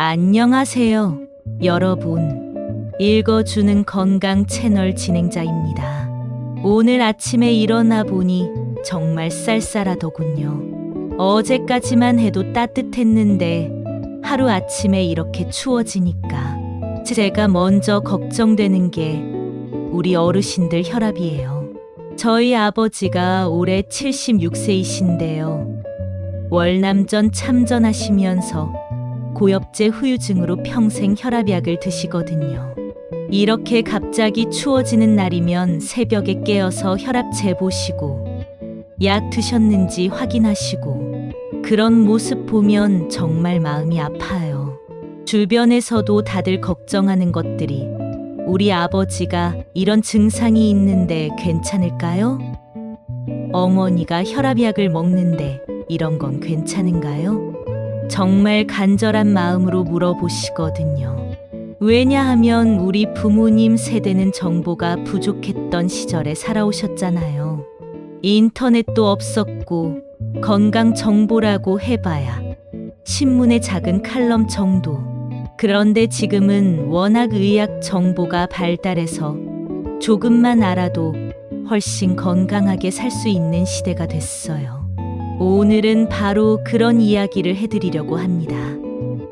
안녕하세요, 여러분. 읽어주는 건강 채널 진행자입니다. 오늘 아침에 일어나 보니 정말 쌀쌀하더군요. 어제까지만 해도 따뜻했는데 하루 아침에 이렇게 추워지니까 제가 먼저 걱정되는 게 우리 어르신들 혈압이에요. 저희 아버지가 올해 76세이신데요. 월남전 참전하시면서 고엽제 후유증으로 평생 혈압약을 드시거든요. 이렇게 갑자기 추워지는 날이면 새벽에 깨어서 혈압 재보시고 약 드셨는지 확인하시고 그런 모습 보면 정말 마음이 아파요. 주변에서도 다들 걱정하는 것들이 우리 아버지가 이런 증상이 있는데 괜찮을까요? 어머니가 혈압약을 먹는데 이런 건 괜찮은가요? 정말 간절한 마음으로 물어보시거든요. 왜냐하면 우리 부모님 세대는 정보가 부족했던 시절에 살아오셨잖아요. 인터넷도 없었고 건강 정보라고 해봐야 신문의 작은 칼럼 정도. 그런데 지금은 워낙 의학 정보가 발달해서 조금만 알아도 훨씬 건강하게 살 수 있는 시대가 됐어요. 오늘은 바로 그런 이야기를 해드리려고 합니다.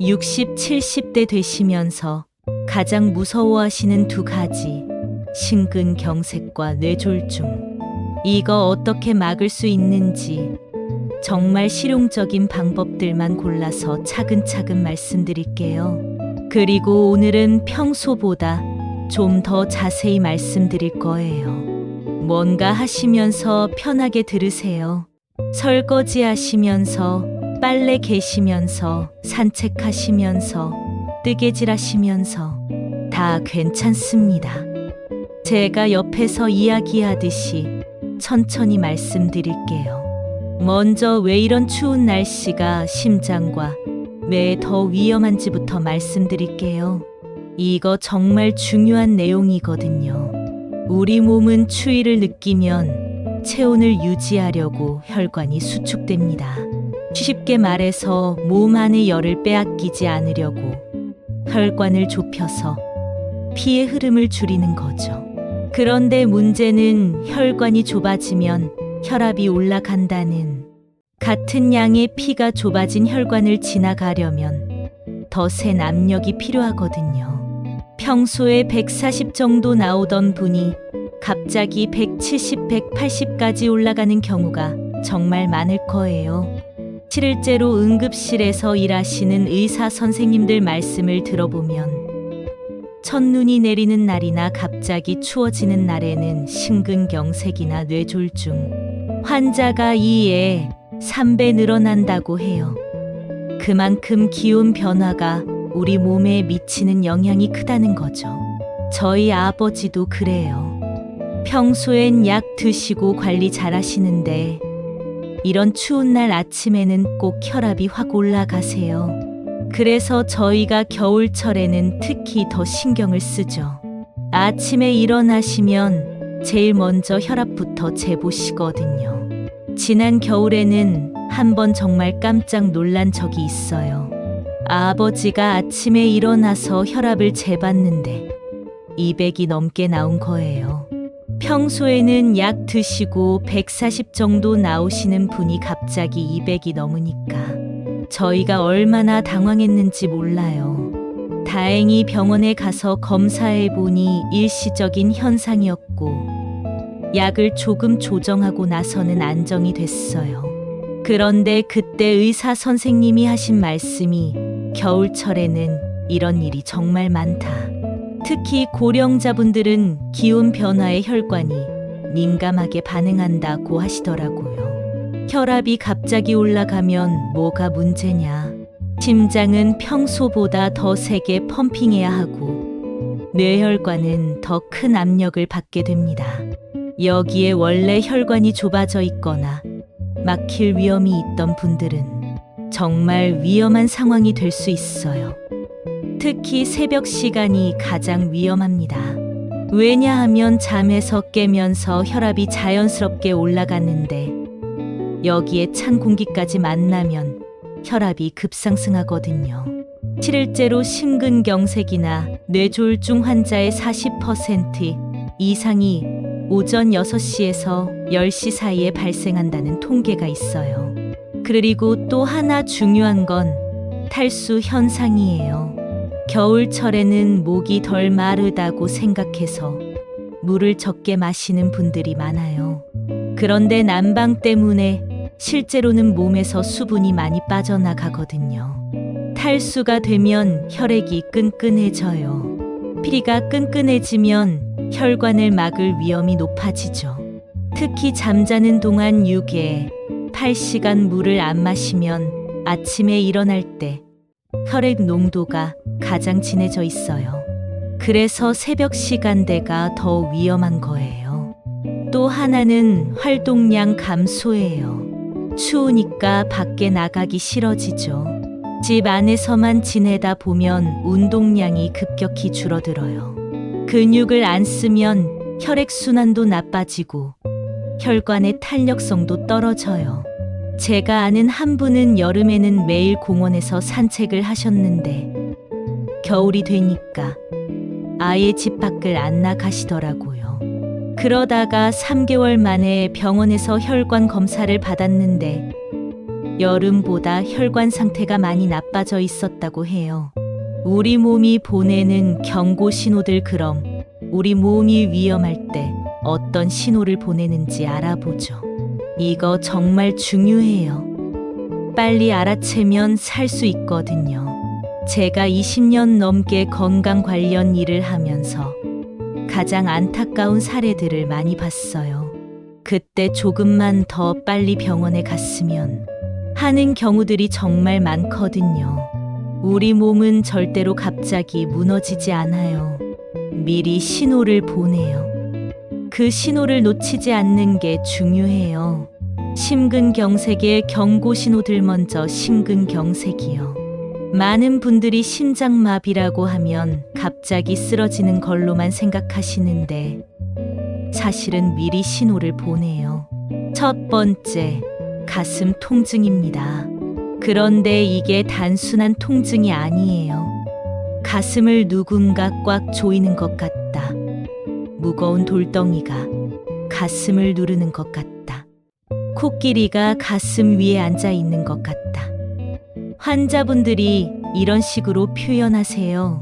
60, 70대 되시면서 가장 무서워하시는 두 가지, 심근경색과 뇌졸중. 이거 어떻게 막을 수 있는지 정말 실용적인 방법들만 골라서 차근차근 말씀드릴게요. 그리고 오늘은 평소보다 좀 더 자세히 말씀드릴 거예요. 뭔가 하시면서 편하게 들으세요. 설거지 하시면서, 빨래 개시면서, 산책하시면서, 뜨개질 하시면서 다 괜찮습니다. 제가 옆에서 이야기하듯이 천천히 말씀드릴게요. 먼저 왜 이런 추운 날씨가 심장과 뇌에 더 위험한지부터 말씀드릴게요. 이거 정말 중요한 내용이거든요. 우리 몸은 추위를 느끼면 체온을 유지하려고 혈관이 수축됩니다. 쉽게 말해서 몸 안의 열을 빼앗기지 않으려고 혈관을 좁혀서 피의 흐름을 줄이는 거죠. 그런데 문제는 혈관이 좁아지면 혈압이 올라간다는, 같은 양의 피가 좁아진 혈관을 지나가려면 더 센 압력이 필요하거든요. 평소에 140 정도 나오던 분이 갑자기 170, 180까지 올라가는 경우가 정말 많을 거예요. 실제로 응급실에서 일하시는 의사 선생님들 말씀을 들어보면 첫눈이 내리는 날이나 갑자기 추워지는 날에는 심근경색이나 뇌졸중 환자가 2에 3배 늘어난다고 해요. 그만큼 기온 변화가 우리 몸에 미치는 영향이 크다는 거죠. 저희 아버지도 그래요. 평소엔 약 드시고 관리 잘 하시는데 이런 추운 날 아침에는 꼭 혈압이 확 올라가세요. 그래서 저희가 겨울철에는 특히 더 신경을 쓰죠. 아침에 일어나시면 제일 먼저 혈압부터 재보시거든요. 지난 겨울에는 한번 정말 깜짝 놀란 적이 있어요. 아버지가 아침에 일어나서 혈압을 재봤는데 200이 넘게 나온 거예요. 평소에는 약 드시고 140 정도 나오시는 분이 갑자기 200이 넘으니까 저희가 얼마나 당황했는지 몰라요. 다행히 병원에 가서 검사해 보니 일시적인 현상이었고 약을 조금 조정하고 나서는 안정이 됐어요. 그런데 그때 의사 선생님이 하신 말씀이 겨울철에는 이런 일이 정말 많다. 특히 고령자분들은 기온 변화에 혈관이 민감하게 반응한다고 하시더라고요. 혈압이 갑자기 올라가면 뭐가 문제냐? 심장은 평소보다 더 세게 펌핑해야 하고 뇌혈관은 더 큰 압력을 받게 됩니다. 여기에 원래 혈관이 좁아져 있거나 막힐 위험이 있던 분들은 정말 위험한 상황이 될 수 있어요. 특히 새벽 시간이 가장 위험합니다. 왜냐하면 잠에서 깨면서 혈압이 자연스럽게 올라갔는데 여기에 찬 공기까지 만나면 혈압이 급상승하거든요. 실제로 심근경색이나 뇌졸중 환자의 40% 이상이 오전 6시에서 10시 사이에 발생한다는 통계가 있어요. 그리고 또 하나 중요한 건 탈수 현상이에요. 겨울철에는 목이 덜 마르다고 생각해서 물을 적게 마시는 분들이 많아요. 그런데 난방 때문에 실제로는 몸에서 수분이 많이 빠져나가거든요. 탈수가 되면 혈액이 끈끈해져요. 피가 끈끈해지면 혈관을 막을 위험이 높아지죠. 특히 잠자는 동안 6에 8시간 물을 안 마시면 아침에 일어날 때 혈액 농도가 가장 진해져 있어요. 그래서 새벽 시간대가 더 위험한 거예요. 또 하나는 활동량 감소예요. 추우니까 밖에 나가기 싫어지죠. 집 안에서만 지내다 보면 운동량이 급격히 줄어들어요. 근육을 안 쓰면 혈액순환도 나빠지고 혈관의 탄력성도 떨어져요. 제가 아는 한 분은 여름에는 매일 공원에서 산책을 하셨는데 겨울이 되니까 아예 집 밖을 안 나가시더라고요. 그러다가 3개월 만에 병원에서 혈관 검사를 받았는데 여름보다 혈관 상태가 많이 나빠져 있었다고 해요. 우리 몸이 보내는 경고 신호들, 그럼 우리 몸이 위험할 때 어떤 신호를 보내는지 알아보죠. 이거 정말 중요해요. 빨리 알아채면 살 수 있거든요. 제가 20년 넘게 건강 관련 일을 하면서 가장 안타까운 사례들을 많이 봤어요. 그때 조금만 더 빨리 병원에 갔으면 하는 경우들이 정말 많거든요. 우리 몸은 절대로 갑자기 무너지지 않아요. 미리 신호를 보내요. 그 신호를 놓치지 않는 게 중요해요. 심근경색의 경고 신호들, 먼저 심근경색이요. 많은 분들이 심장마비라고 하면 갑자기 쓰러지는 걸로만 생각하시는데 사실은 미리 신호를 보내요. 첫 번째, 가슴 통증입니다. 그런데 이게 단순한 통증이 아니에요. 가슴을 누군가 꽉 조이는 것 같다. 무거운 돌덩이가 가슴을 누르는 것 같다. 코끼리가 가슴 위에 앉아 있는 것 같다. 환자분들이 이런 식으로 표현하세요.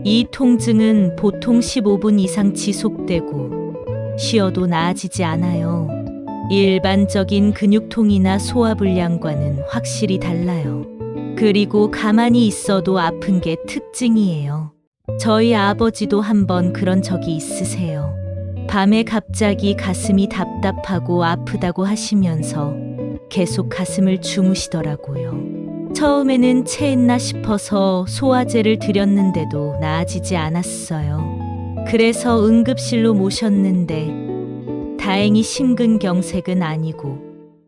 이 통증은 보통 15분 이상 지속되고 쉬어도 나아지지 않아요. 일반적인 근육통이나 소화불량과는 확실히 달라요. 그리고 가만히 있어도 아픈 게 특징이에요. 저희 아버지도 한번 그런 적이 있으세요. 밤에 갑자기 가슴이 답답하고 아프다고 하시면서 계속 가슴을 주무시더라고요. 처음에는 체했나 싶어서 소화제를 드렸는데도 나아지지 않았어요. 그래서 응급실로 모셨는데 다행히 심근경색은 아니고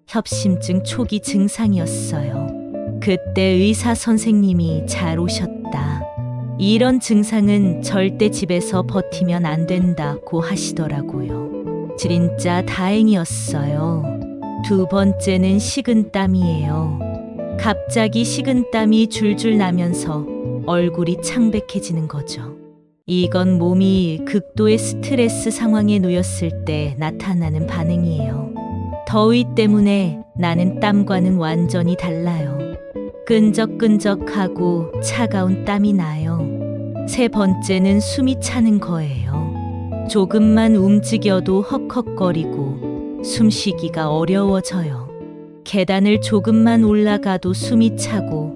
협심증 초기 증상이었어요. 그때 의사 선생님이 잘 오셨다. 이런 증상은 절대 집에서 버티면 안 된다고 하시더라고요. 진짜 다행이었어요. 두 번째는 식은땀이에요. 갑자기 식은땀이 줄줄 나면서 얼굴이 창백해지는 거죠. 이건 몸이 극도의 스트레스 상황에 놓였을 때 나타나는 반응이에요. 더위 때문에 나는 땀과는 완전히 달라요. 끈적끈적하고 차가운 땀이 나요. 세 번째는 숨이 차는 거예요. 조금만 움직여도 헉헉거리고 숨쉬기가 어려워져요. 계단을 조금만 올라가도 숨이 차고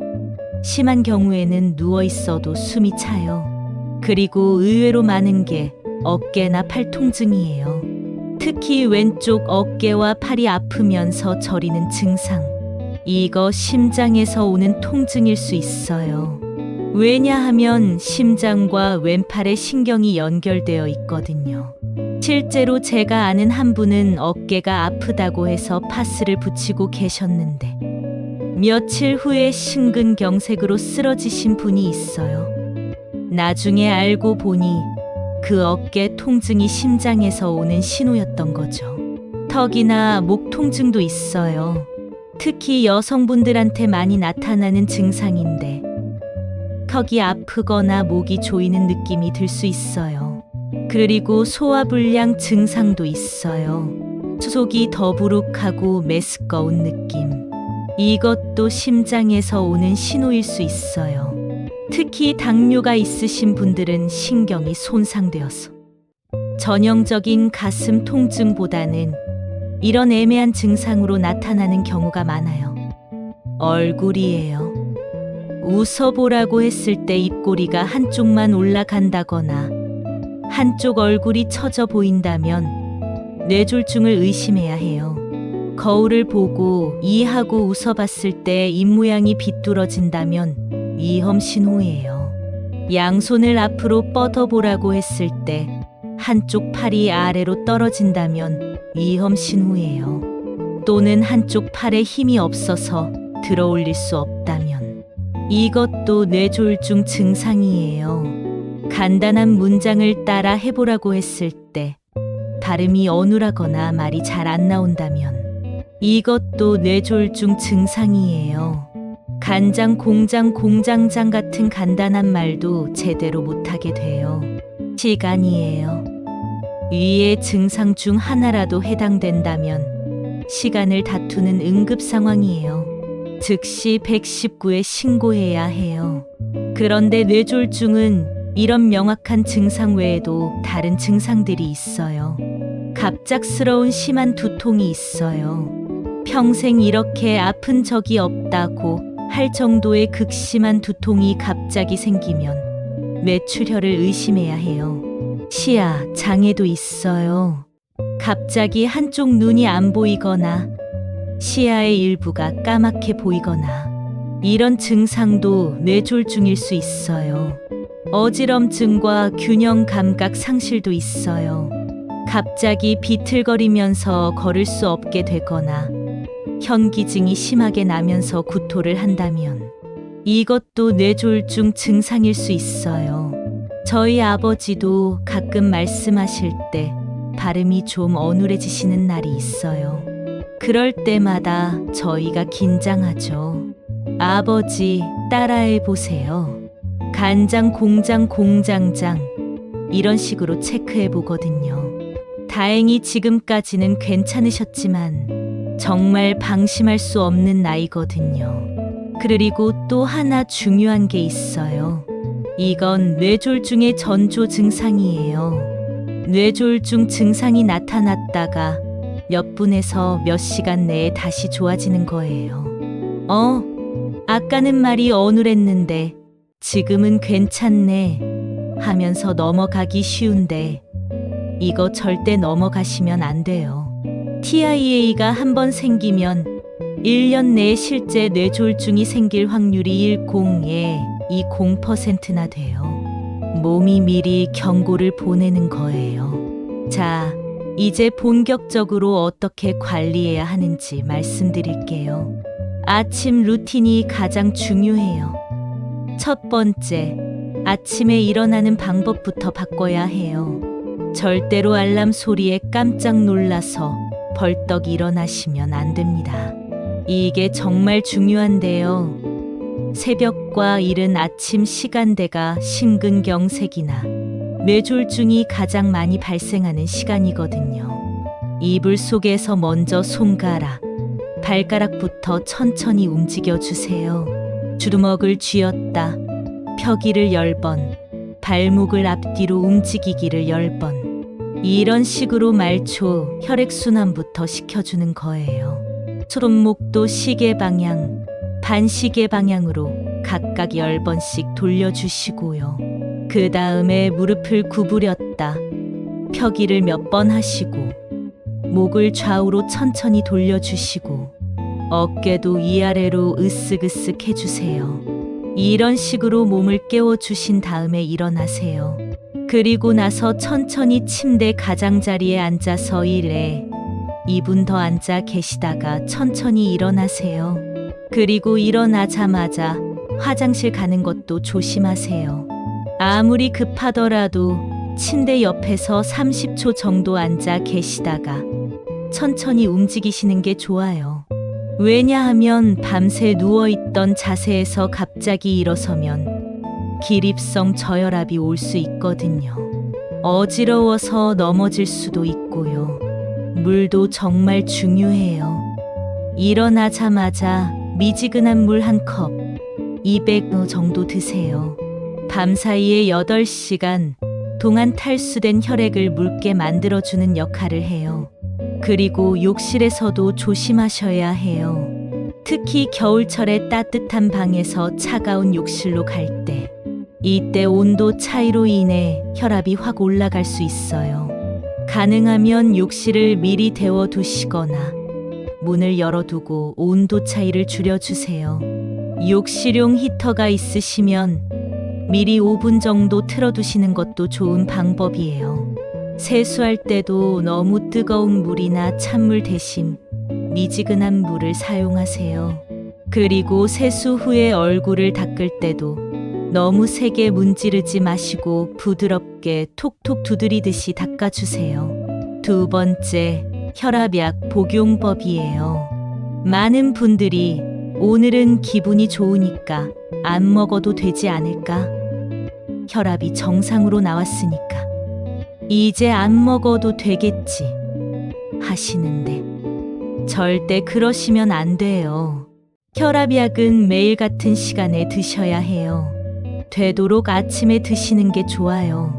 심한 경우에는 누워 있어도 숨이 차요. 그리고 의외로 많은 게 어깨나 팔 통증이에요. 특히 왼쪽 어깨와 팔이 아프면서 저리는 증상. 이거 심장에서 오는 통증일 수 있어요. 왜냐하면 심장과 왼팔에 신경이 연결되어 있거든요. 실제로 제가 아는 한 분은 어깨가 아프다고 해서 파스를 붙이고 계셨는데 며칠 후에 심근경색으로 쓰러지신 분이 있어요. 나중에 알고 보니 그 어깨 통증이 심장에서 오는 신호였던 거죠. 턱이나 목 통증도 있어요. 특히 여성분들한테 많이 나타나는 증상인데 턱이 아프거나 목이 조이는 느낌이 들 수 있어요. 그리고 소화불량 증상도 있어요. 속이 더부룩하고 메스꺼운 느낌. 이것도 심장에서 오는 신호일 수 있어요. 특히 당뇨가 있으신 분들은 신경이 손상되어서 전형적인 가슴 통증보다는 이런 애매한 증상으로 나타나는 경우가 많아요. 얼굴이에요. 웃어보라고 했을 때 입꼬리가 한쪽만 올라간다거나 한쪽 얼굴이 처져 보인다면 뇌졸중을 의심해야 해요. 거울을 보고 이하고 웃어봤을 때 입모양이 비뚤어진다면 위험 신호예요. 양손을 앞으로 뻗어보라고 했을 때 한쪽 팔이 아래로 떨어진다면 위험 신호예요. 또는 한쪽 팔에 힘이 없어서 들어 올릴 수 없다면 이것도 뇌졸중 증상이에요. 간단한 문장을 따라 해보라고 했을 때 발음이 어눌하거나 말이 잘 안 나온다면 이것도 뇌졸중 증상이에요. 간장, 공장, 공장장 같은 간단한 말도 제대로 못하게 돼요. 시간이에요. 위의 증상 중 하나라도 해당된다면 시간을 다투는 응급 상황이에요. 즉시 119에 신고해야 해요. 그런데 뇌졸중은 이런 명확한 증상 외에도 다른 증상들이 있어요. 갑작스러운 심한 두통이 있어요. 평생 이렇게 아픈 적이 없다고 할 정도의 극심한 두통이 갑자기 생기면 뇌출혈을 의심해야 해요. 시야 장애도 있어요. 갑자기 한쪽 눈이 안 보이거나 시야의 일부가 까맣게 보이거나 이런 증상도 뇌졸중일 수 있어요. 어지럼증과 균형 감각 상실도 있어요. 갑자기 비틀거리면서 걸을 수 없게 되거나 현기증이 심하게 나면서 구토를 한다면 이것도 뇌졸중 증상일 수 있어요. 저희 아버지도 가끔 말씀하실 때 발음이 좀 어눌해지시는 날이 있어요. 그럴 때마다 저희가 긴장하죠. 아버지, 따라해 보세요. 간장, 공장, 공장장 이런 식으로 체크해 보거든요. 다행히 지금까지는 괜찮으셨지만 정말 방심할 수 없는 나이거든요. 그리고 또 하나 중요한 게 있어요. 이건 뇌졸중의 전조 증상이에요. 뇌졸중 증상이 나타났다가 몇 분에서 몇 시간 내에 다시 좋아지는 거예요. 아까는 말이 어눌했는데 지금은 괜찮네 하면서 넘어가기 쉬운데 이거 절대 넘어가시면 안 돼요. TIA가 한번 생기면 1년 내에 실제 뇌졸중이 생길 확률이 10에 20%나 돼요. 몸이 미리 경고를 보내는 거예요. 자, 이제 본격적으로 어떻게 관리해야 하는지 말씀드릴게요. 아침 루틴이 가장 중요해요. 첫 번째, 아침에 일어나는 방법부터 바꿔야 해요. 절대로 알람 소리에 깜짝 놀라서 벌떡 일어나시면 안 됩니다. 이게 정말 중요한데요. 새벽과 이른 아침 시간대가 심근경색이나 뇌졸중이 가장 많이 발생하는 시간이거든요. 이불 속에서 먼저 손가락, 발가락부터 천천히 움직여 주세요. 주먹을 쥐었다, 펴기를 10번, 발목을 앞뒤로 움직이기를 10번. 이런 식으로 말초 혈액순환부터 시켜주는 거예요. 손목도 시계 방향, 반시계 방향으로 각각 10번씩 돌려주시고요. 그 다음에 무릎을 구부렸다, 펴기를 몇 번 하시고 목을 좌우로 천천히 돌려주시고 어깨도 위아래로 으쓱으쓱 해주세요. 이런 식으로 몸을 깨워주신 다음에 일어나세요. 그리고 나서 천천히 침대 가장자리에 앉아서 1에 2분 더 앉아 계시다가 천천히 일어나세요. 그리고 일어나자마자 화장실 가는 것도 조심하세요. 아무리 급하더라도 침대 옆에서 30초 정도 앉아 계시다가 천천히 움직이시는 게 좋아요. 왜냐하면 밤새 누워있던 자세에서 갑자기 일어서면 기립성 저혈압이 올 수 있거든요. 어지러워서 넘어질 수도 있고요. 물도 정말 중요해요. 일어나자마자 미지근한 물 한 컵, 200ml 정도 드세요. 밤사이에 8시간 동안 탈수된 혈액을 묽게 만들어주는 역할을 해요. 그리고 욕실에서도 조심하셔야 해요. 특히 겨울철에 따뜻한 방에서 차가운 욕실로 갈 때, 이때 온도 차이로 인해 혈압이 확 올라갈 수 있어요. 가능하면 욕실을 미리 데워 두시거나 문을 열어두고 온도 차이를 줄여주세요. 욕실용 히터가 있으시면 미리 5분 정도 틀어두시는 것도 좋은 방법이에요. 세수할 때도 너무 뜨거운 물이나 찬물 대신 미지근한 물을 사용하세요. 그리고 세수 후에 얼굴을 닦을 때도 너무 세게 문지르지 마시고 부드럽게 톡톡 두드리듯이 닦아주세요. 두 번째, 혈압약 복용법이에요. 많은 분들이 오늘은 기분이 좋으니까 안 먹어도 되지 않을까? 혈압이 정상으로 나왔으니까 이제 안 먹어도 되겠지 하시는데 절대 그러시면 안 돼요. 혈압약은 매일 같은 시간에 드셔야 해요. 되도록 아침에 드시는 게 좋아요.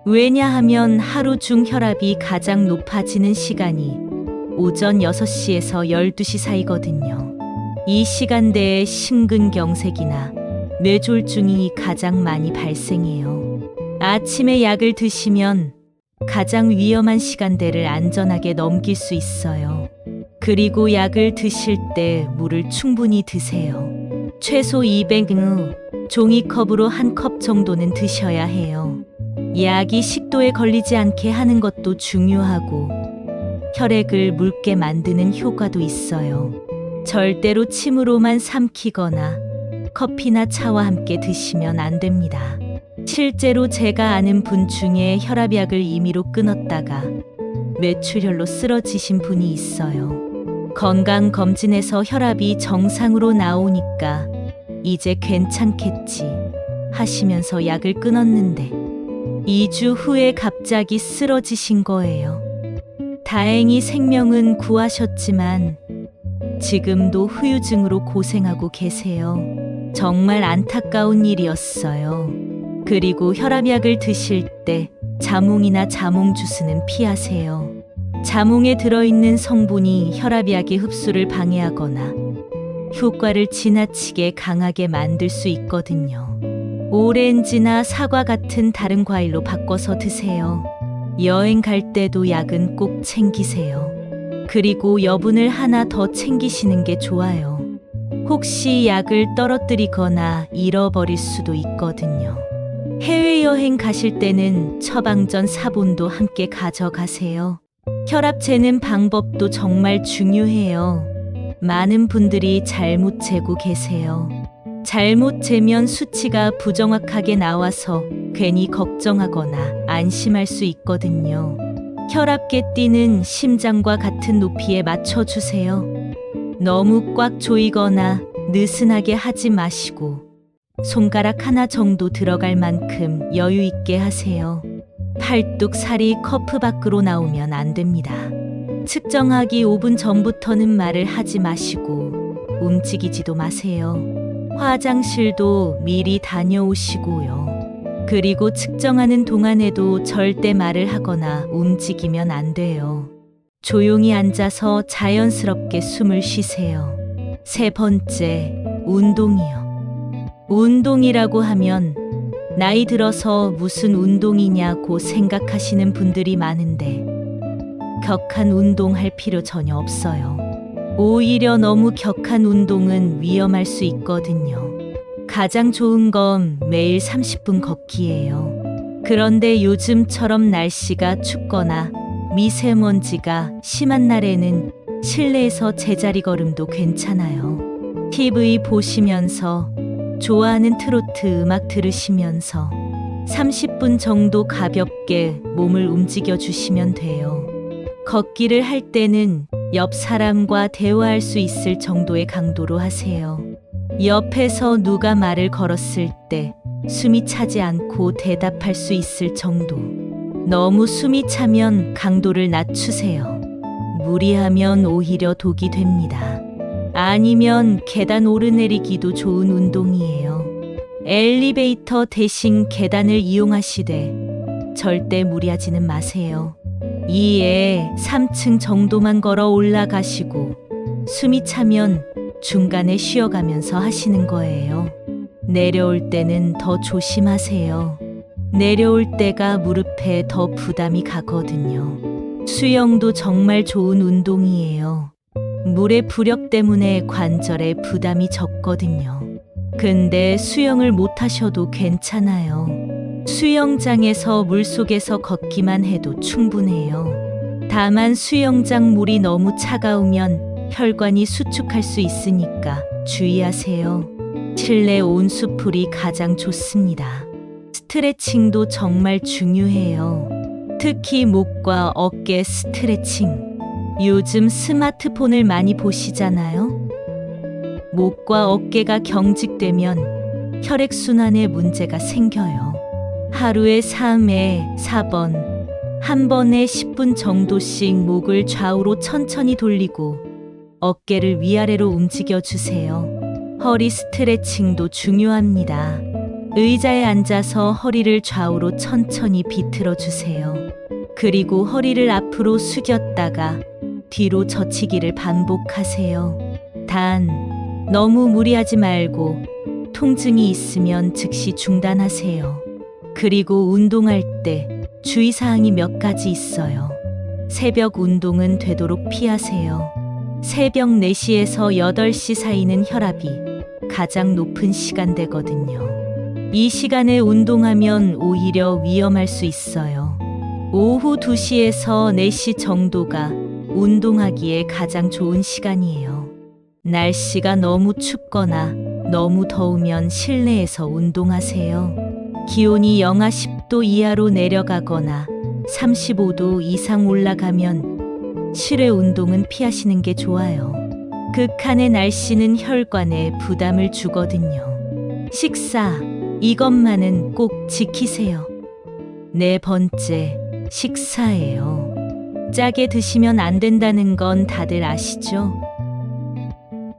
왜냐하면 하루 중 혈압이 가장 높아지는 시간이 오전 6시에서 12시 사이거든요. 이 시간대에 심근경색이나 뇌졸중이 가장 많이 발생해요. 아침에 약을 드시면 가장 위험한 시간대를 안전하게 넘길 수 있어요. 그리고 약을 드실 때 물을 충분히 드세요. 최소 200ml 종이컵으로 한 컵 정도는 드셔야 해요. 약이 식도에 걸리지 않게 하는 것도 중요하고 혈액을 묽게 만드는 효과도 있어요. 절대로 침으로만 삼키거나 커피나 차와 함께 드시면 안 됩니다. 실제로 제가 아는 분 중에 혈압약을 임의로 끊었다가 뇌출혈로 쓰러지신 분이 있어요. 건강검진에서 혈압이 정상으로 나오니까 이제 괜찮겠지 하시면서 약을 끊었는데 2주 후에 갑자기 쓰러지신 거예요. 다행히 생명은 구하셨지만 지금도 후유증으로 고생하고 계세요. 정말 안타까운 일이었어요. 그리고 혈압약을 드실 때 자몽이나 자몽 주스는 피하세요. 자몽에 들어있는 성분이 혈압약의 흡수를 방해하거나 효과를 지나치게 강하게 만들 수 있거든요. 오렌지나 사과 같은 다른 과일로 바꿔서 드세요. 여행 갈 때도 약은 꼭 챙기세요. 그리고 여분을 하나 더 챙기시는 게 좋아요. 혹시 약을 떨어뜨리거나 잃어버릴 수도 있거든요. 해외여행 가실 때는 처방전 사본도 함께 가져가세요. 혈압 재는 방법도 정말 중요해요. 많은 분들이 잘못 재고 계세요. 잘못 재면 수치가 부정확하게 나와서 괜히 걱정하거나 안심할 수 있거든요. 혈압계 띠는 심장과 같은 높이에 맞춰주세요. 너무 꽉 조이거나 느슨하게 하지 마시고 손가락 하나 정도 들어갈 만큼 여유 있게 하세요. 팔뚝 살이 커프 밖으로 나오면 안 됩니다. 측정하기 5분 전부터는 말을 하지 마시고 움직이지도 마세요. 화장실도 미리 다녀오시고요. 그리고 측정하는 동안에도 절대 말을 하거나 움직이면 안 돼요. 조용히 앉아서 자연스럽게 숨을 쉬세요. 세 번째, 운동이요. 운동이라고 하면 나이 들어서 무슨 운동이냐고 생각하시는 분들이 많은데 격한 운동할 필요 전혀 없어요. 오히려 너무 격한 운동은 위험할 수 있거든요. 가장 좋은 건 매일 30분 걷기예요. 그런데 요즘처럼 날씨가 춥거나 미세먼지가 심한 날에는 실내에서 제자리 걸음도 괜찮아요. TV 보시면서 좋아하는 트로트 음악 들으시면서 30분 정도 가볍게 몸을 움직여 주시면 돼요. 걷기를 할 때는 옆 사람과 대화할 수 있을 정도의 강도로 하세요. 옆에서 누가 말을 걸었을 때 숨이 차지 않고 대답할 수 있을 정도. 너무 숨이 차면 강도를 낮추세요. 무리하면 오히려 독이 됩니다. 아니면 계단 오르내리기도 좋은 운동이에요. 엘리베이터 대신 계단을 이용하시되 절대 무리하지는 마세요. 2에 3층 정도만 걸어 올라가시고 숨이 차면 중간에 쉬어가면서 하시는 거예요. 내려올 때는 더 조심하세요. 내려올 때가 무릎에 더 부담이 가거든요. 수영도 정말 좋은 운동이에요. 물의 부력 때문에 관절에 부담이 적거든요. 근데 수영을 못 하셔도 괜찮아요. 수영장에서 물속에서 걷기만 해도 충분해요. 다만 수영장 물이 너무 차가우면 혈관이 수축할 수 있으니까 주의하세요. 실내 온수풀이 가장 좋습니다. 스트레칭도 정말 중요해요. 특히 목과 어깨 스트레칭. 요즘 스마트폰을 많이 보시잖아요. 목과 어깨가 경직되면 혈액순환에 문제가 생겨요. 하루에 3회 4번, 한 번에 10분 정도씩 목을 좌우로 천천히 돌리고 어깨를 위아래로 움직여 주세요. 허리 스트레칭도 중요합니다. 의자에 앉아서 허리를 좌우로 천천히 비틀어 주세요. 그리고 허리를 앞으로 숙였다가 뒤로 젖히기를 반복하세요. 단, 너무 무리하지 말고 통증이 있으면 즉시 중단하세요. 그리고 운동할 때 주의사항이 몇 가지 있어요. 새벽 운동은 되도록 피하세요. 새벽 4시에서 8시 사이는 혈압이 가장 높은 시간대거든요. 이 시간에 운동하면 오히려 위험할 수 있어요. 오후 2시에서 4시 정도가 운동하기에 가장 좋은 시간이에요. 날씨가 너무 춥거나 너무 더우면 실내에서 운동하세요. 기온이 영하 10도 이하로 내려가거나 35도 이상 올라가면 실외 운동은 피하시는 게 좋아요. 극한의 날씨는 혈관에 부담을 주거든요. 식사, 이것만은 꼭 지키세요. 4번째, 식사예요. 짜게 드시면 안 된다는 건 다들 아시죠?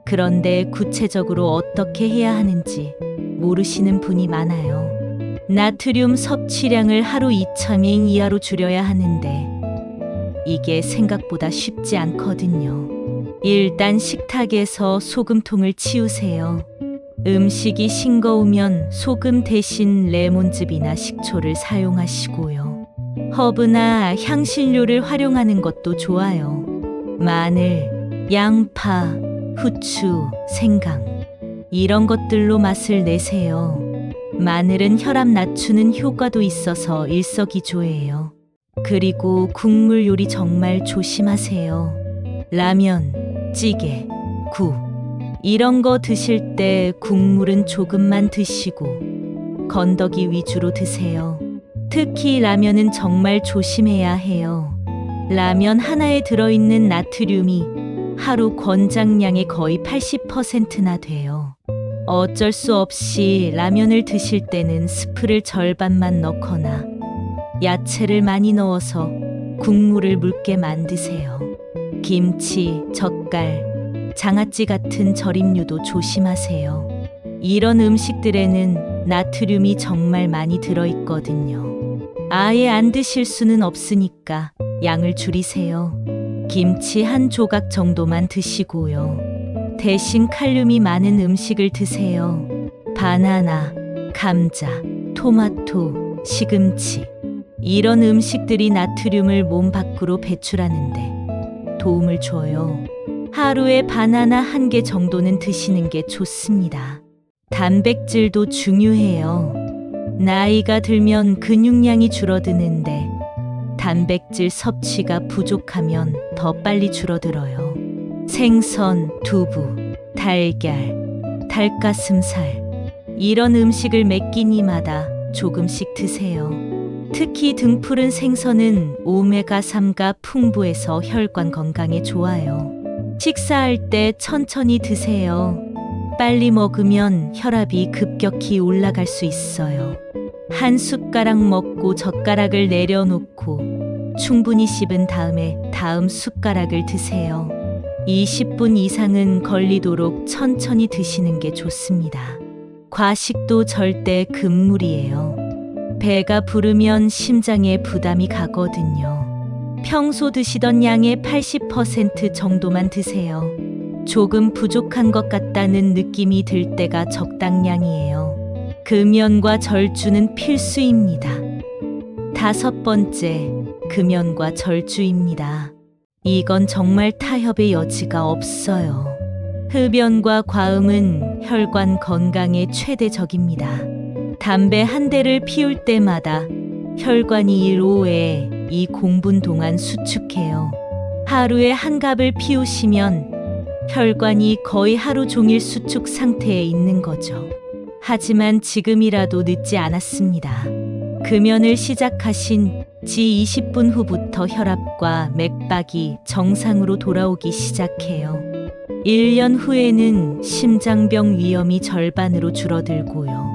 그런데 구체적으로 어떻게 해야 하는지 모르시는 분이 많아요. 나트륨 섭취량을 하루 2,000ml 이하로 줄여야 하는데 이게 생각보다 쉽지 않거든요. 일단 식탁에서 소금통을 치우세요. 음식이 싱거우면 소금 대신 레몬즙이나 식초를 사용하시고요. 허브나 향신료를 활용하는 것도 좋아요. 마늘, 양파, 후추, 생강 이런 것들로 맛을 내세요. 마늘은 혈압 낮추는 효과도 있어서 일석이조예요. 그리고 국물 요리 정말 조심하세요. 라면, 찌개, 국 이런 거 드실 때 국물은 조금만 드시고 건더기 위주로 드세요. 특히 라면은 정말 조심해야 해요. 라면 하나에 들어있는 나트륨이 하루 권장량의 거의 80%나 돼요. 어쩔 수 없이 라면을 드실 때는 스프를 절반만 넣거나 야채를 많이 넣어서 국물을 묽게 만드세요. 김치, 젓갈, 장아찌 같은 절임류도 조심하세요. 이런 음식들에는 나트륨이 정말 많이 들어있거든요. 아예 안 드실 수는 없으니까 양을 줄이세요. 김치 한 조각 정도만 드시고요. 대신 칼륨이 많은 음식을 드세요. 바나나, 감자, 토마토, 시금치. 이런 음식들이 나트륨을 몸 밖으로 배출하는데 도움을 줘요. 하루에 바나나 1개 정도는 드시는 게 좋습니다. 단백질도 중요해요. 나이가 들면 근육량이 줄어드는데 단백질 섭취가 부족하면 더 빨리 줄어들어요. 생선, 두부, 달걀, 닭가슴살 이런 음식을 몇 끼니마다 조금씩 드세요. 특히 등푸른 생선은 오메가3가 풍부해서 혈관 건강에 좋아요. 식사할 때 천천히 드세요. 빨리 먹으면 혈압이 급격히 올라갈 수 있어요. 한 숟가락 먹고 젓가락을 내려놓고 충분히 씹은 다음에 다음 숟가락을 드세요. 20분 이상은 걸리도록 천천히 드시는 게 좋습니다. 과식도 절대 금물이에요. 배가 부르면 심장에 부담이 가거든요. 평소 드시던 양의 80% 정도만 드세요. 조금 부족한 것 같다는 느낌이 들 때가 적당량이에요. 금연과 절주는 필수입니다. 5번째, 금연과 절주입니다. 이건 정말 타협의 여지가 없어요. 흡연과 과음은 혈관 건강에 최대 적입니다. 담배 한 대를 피울 때마다 혈관이 1호에 이 공분 동안 수축해요. 하루에 한 갑을 피우시면 혈관이 거의 하루 종일 수축 상태에 있는 거죠. 하지만 지금이라도 늦지 않았습니다. 금연을 시작하신 지 20분 후부터 혈압과 맥박이 정상으로 돌아오기 시작해요. 1년 후에는 심장병 위험이 절반으로 줄어들고요.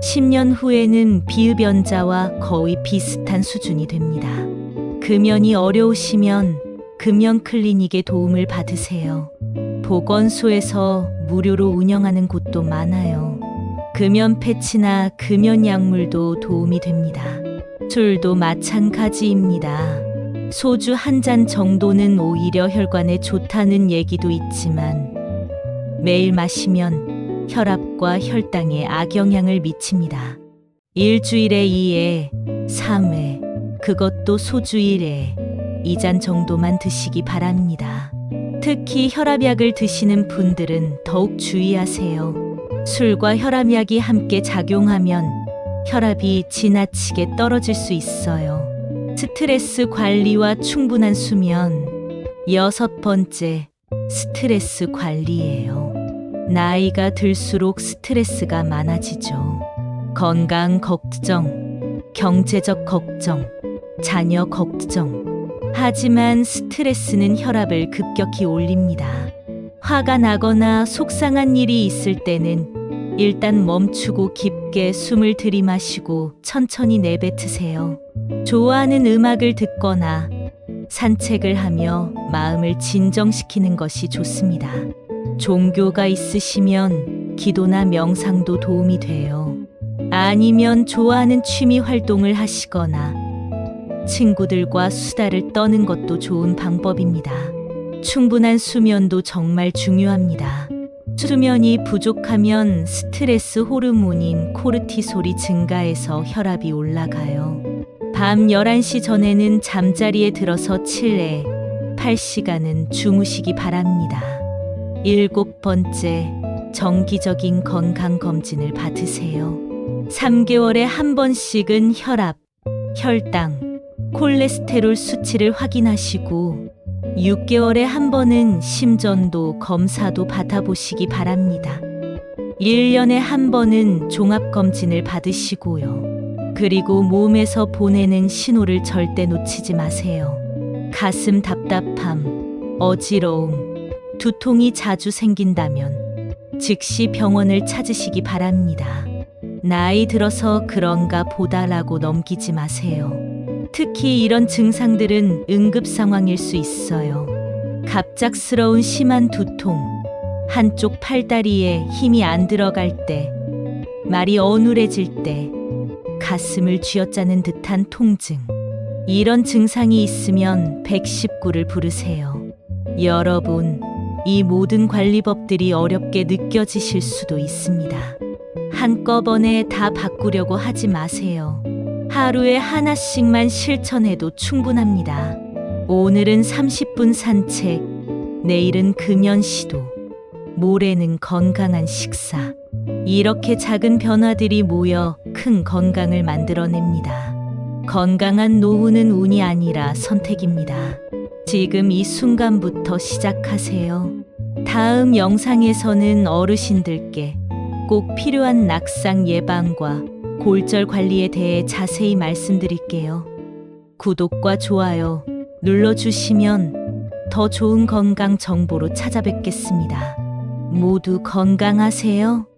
10년 후에는 비흡연자와 거의 비슷한 수준이 됩니다. 금연이 어려우시면 금연 클리닉의 도움을 받으세요. 보건소에서 무료로 운영하는 곳도 많아요. 금연 패치나 금연 약물도 도움이 됩니다. 술도 마찬가지입니다. 소주 한 잔 정도는 오히려 혈관에 좋다는 얘기도 있지만 매일 마시면 혈압과 혈당에 악영향을 미칩니다. 일주일에 2회, 3회, 그것도 소주 1회, 2잔 정도만 드시기 바랍니다. 특히 혈압약을 드시는 분들은 더욱 주의하세요. 술과 혈압약이 함께 작용하면 혈압이 지나치게 떨어질 수 있어요. 스트레스 관리와 충분한 수면. 6번째, 스트레스 관리예요. 나이가 들수록 스트레스가 많아지죠. 건강 걱정, 경제적 걱정, 자녀 걱정. 하지만 스트레스는 혈압을 급격히 올립니다. 화가 나거나 속상한 일이 있을 때는 일단 멈추고 깊게 숨을 들이마시고 천천히 내뱉으세요. 좋아하는 음악을 듣거나 산책을 하며 마음을 진정시키는 것이 좋습니다. 종교가 있으시면 기도나 명상도 도움이 돼요. 아니면 좋아하는 취미 활동을 하시거나 친구들과 수다를 떠는 것도 좋은 방법입니다. 충분한 수면도 정말 중요합니다. 수면이 부족하면 스트레스 호르몬인 코르티솔이 증가해서 혈압이 올라가요. 밤 11시 전에는 잠자리에 들어서 7회, 8시간은 주무시기 바랍니다. 7번째, 정기적인 건강검진을 받으세요. 3개월에 한 번씩은 혈압, 혈당, 콜레스테롤 수치를 확인하시고 6개월에 한 번은 심전도 검사도 받아보시기 바랍니다. 1년에 한 번은 종합검진을 받으시고요. 그리고 몸에서 보내는 신호를 절대 놓치지 마세요. 가슴 답답함, 어지러움, 두통이 자주 생긴다면 즉시 병원을 찾으시기 바랍니다. 나이 들어서 그런가 보다라고 넘기지 마세요. 특히 이런 증상들은 응급 상황일 수 있어요. 갑작스러운 심한 두통, 한쪽 팔다리에 힘이 안 들어갈 때, 말이 어눌해질 때, 가슴을 쥐어짜는 듯한 통증. 이런 증상이 있으면 119를 부르세요. 여러분, 이 모든 관리법들이 어렵게 느껴지실 수도 있습니다. 한꺼번에 다 바꾸려고 하지 마세요. 하루에 하나씩만 실천해도 충분합니다. 오늘은 30분 산책, 내일은 금연 시도, 모레는 건강한 식사. 이렇게 작은 변화들이 모여 큰 건강을 만들어냅니다. 건강한 노후는 운이 아니라 선택입니다. 지금 이 순간부터 시작하세요. 다음 영상에서는 어르신들께 꼭 필요한 낙상 예방과 골절 관리에 대해 자세히 말씀드릴게요. 구독과 좋아요 눌러주시면 더 좋은 건강 정보로 찾아뵙겠습니다. 모두 건강하세요.